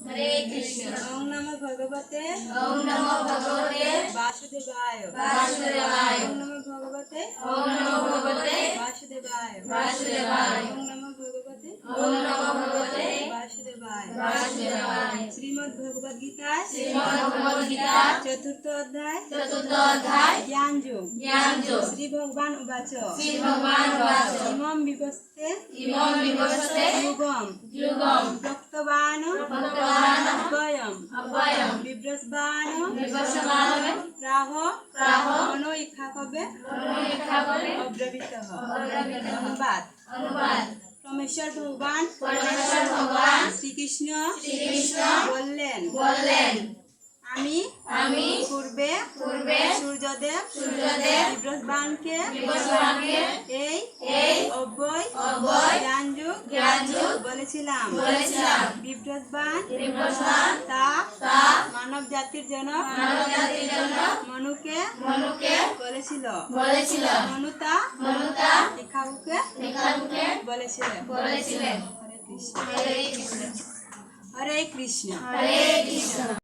हरे कृष्ण। ओम नमो भगवते ओम नमो भगवते वासुदेवाय। वासुदेवाय। ओम नमो भगवते ओम नमो भगवते वासुदेवाय। वासुदेवाय। ओम नमो भगवते ओम नमो भगवते वासुदेवाय। वासुदेवाय। श्रीमद् भगवद गीता श्रीमद् भगवद गीता चतुर्थ अध्याय चतुर्थ अध्याय ज्ञान योग। ज्ञान योग। श्री भगवान उवाच श्री भगवान उवाच इमं विवस्ते इमं विवस्ते युगं युगं प्रोक्तवान् भगवान् अभयम् अभयं बिभ्रस्वान् विवस्वान् प्राह प्राह मनो इच्छाकवे मनोनिखापरे अब्रवीतः। अब्रवीतः। अनुवाद अनुवाद। परमेश्वर भगवान परमेश्वर भगवान শ্রীকৃষ্ণ শ্রীকৃষ্ণ বললেন আমি পূর্বে সূর্যদেব বিভ্রস্বানকে এই অব্যয় জ্ঞানযুগ বলেছিলাম। বিভ্রস্বান তা মানব জাতির জন্য মনুকে বলেছিল। মনু তা ইক্ষাকুকে বলেছিলেন। হরে কৃষ্ণ। हरे कृष्ण। হরে কৃষ্ণ। हरे कृष्ण।